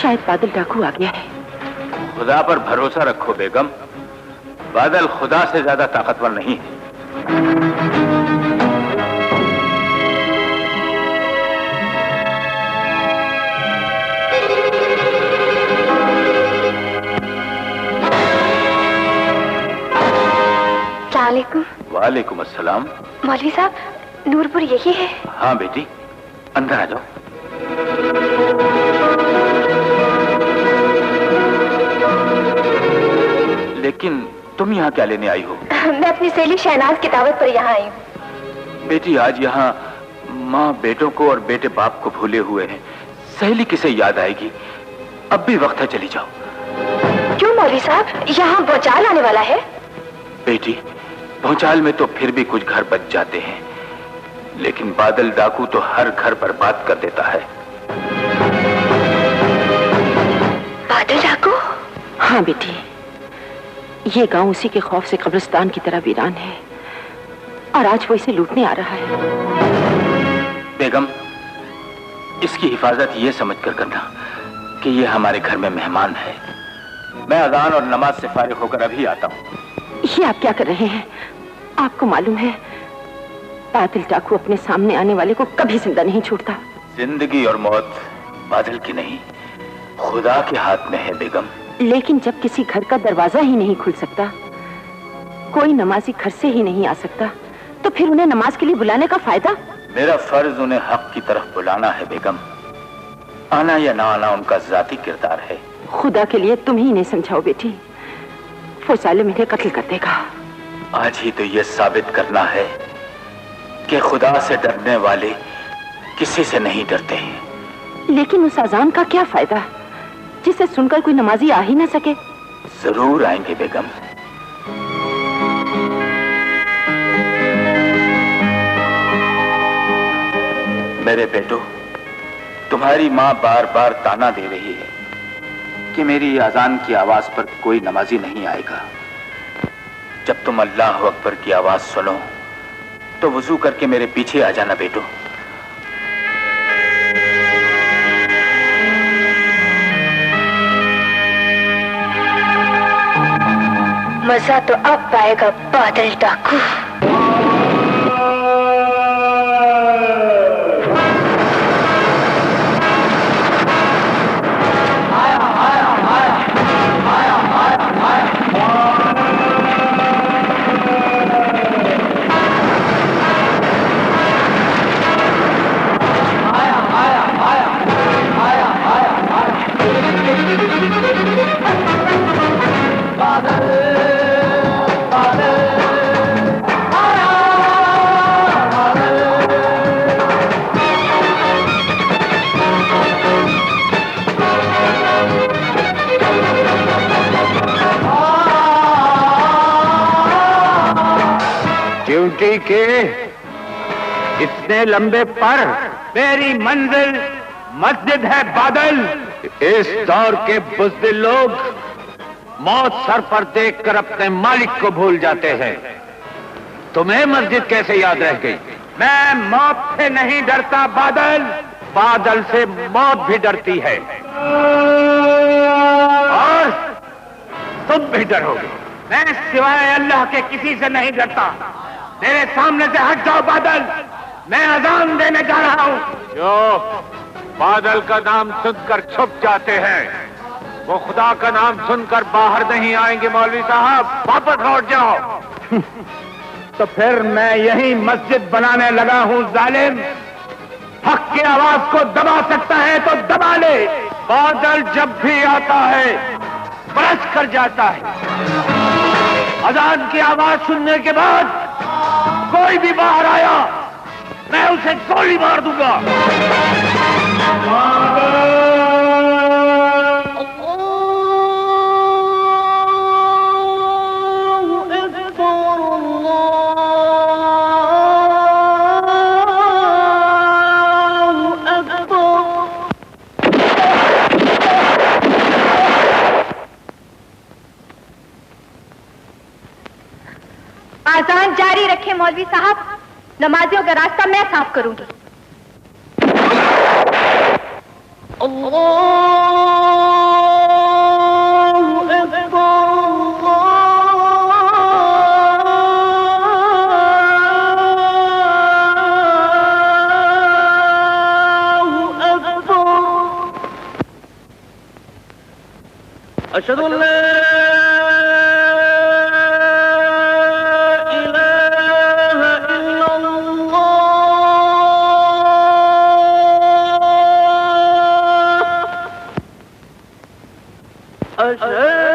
शायद बादल डाकू आ गया है। खुदा पर भरोसा रखो बेगम, बादल खुदा से ज्यादा ताकतवर नहीं है। वालेकुम अस्सलाम। मौलवी साहब, नूरपुर यही है? हाँ बेटी, अंदर आ जाओ। लेकिन तुम यहाँ क्या लेने आई हो? मैं अपनी सहेली शहनाज की दावत पर यहाँ आई हूँ। बेटी, आज यहाँ माँ बेटों को और बेटे बाप को भूले हुए हैं। सहेली किसे याद आएगी? अब भी वक्त है, चली जाओ। क्यों मौलवी साहब, यहाँ भूचाल आने वाला है? बेटी, भूचाल में तो फिर भी कुछ घर बच जाते हैं, लेकिन बादल डाकू तो हर घर बर्बाद कर देता है। बादल डाकू? हाँ बेटी, ये गांव उसी के खौफ से कब्रिस्तान की तरह वीरान है और आज वो इसे लूटने आ रहा है। बेगम, इसकी हिफाजत ये समझकर करना कि ये हमारे घर में मेहमान है। मैं अजान और नमाज से फारिग होकर अभी आता हूँ। ये आप क्या कर रहे हैं? आपको मालूम है बादल डाकू अपने सामने आने वाले को कभी जिंदा नहीं छोड़ता। जिंदगी और मौत बादल की नहीं, खुदा के हाथ में है बेगम। लेकिन जब किसी घर का दरवाजा ही नहीं खुल सकता, कोई नमाजी घर से ही नहीं आ सकता, तो फिर उन्हें नमाज के लिए बुलाने का फायदा? मेरा फर्ज उन्हें हक की तरफ बुलाना है बेगम। आना या ना आना उनका जाती किरदार है। खुदा के लिए तुम ही इन्हें समझाओ बेटी, वो जालिम इन्हें कत्ल कर देगा। आज ही तो ये साबित करना है कि खुदा से डरने वाले किसी से नहीं डरते हैं। लेकिन उस अजान का क्या फायदा जिसे सुनकर कोई नमाजी आ ही ना सके? जरूर आएंगे बेगम। मेरे बेटो, तुम्हारी माँ बार बार ताना दे रही है कि मेरी अजान की आवाज पर कोई नमाजी नहीं आएगा। जब तुम अल्लाह अकबर की आवाज सुनो तो वुजू करके मेरे पीछे आ जाना बेटो। मजा तो अब पाएगा बादल डाकू। के इतने लंबे पर मेरी मंजिल मस्जिद है बादल। इस दौर के बुज़दिल लोग मौत सर पर देखकर अपने मालिक को भूल जाते हैं। तुम्हें मस्जिद कैसे याद रह गई? मैं मौत से नहीं डरता बादल, बादल से मौत भी डरती है और तुम भी डरोगे। मैं सिवाय अल्लाह के किसी से नहीं डरता। मेरे सामने से हट जाओ बादल, मैं अजान देने जा रहा हूं। जो बादल का नाम सुनकर छुप जाते हैं वो खुदा का नाम सुनकर बाहर नहीं आएंगे। मौलवी साहब वापस लौट जाओ। तो फिर मैं यही मस्जिद बनाने लगा हूं जालिम। हक की आवाज को दबा सकता है तो दबा ले। बादल जब भी आता है बरस कर जाता है। अजान की आवाज सुनने के बाद कोई भी बाहर आया मैं उसे गोली मार दूंगा। आजान जारी रखें मौलवी साहब, नमाजियों का रास्ता मैं साफ करूंगी। अशहदु अल्ला इलाहा इल्लल्लाह अशहदु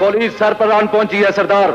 पुलिस सर पर आन पहुंची है सरदार।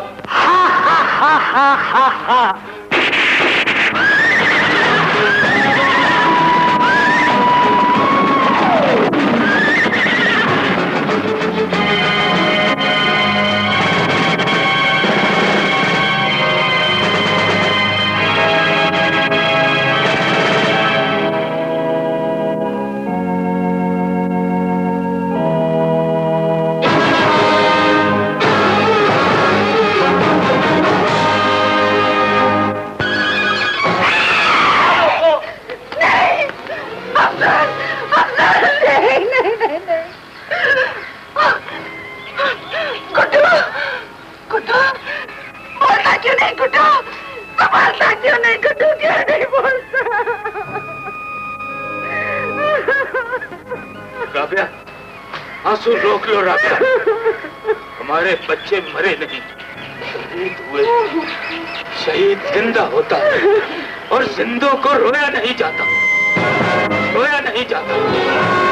राबिया, आंसू रोक लो राबिया। हमारे बच्चे मरे नहीं, शहीद हुए। शहीद जिंदा होता है और जिंदों को रोया नहीं जाता, रोया नहीं जाता।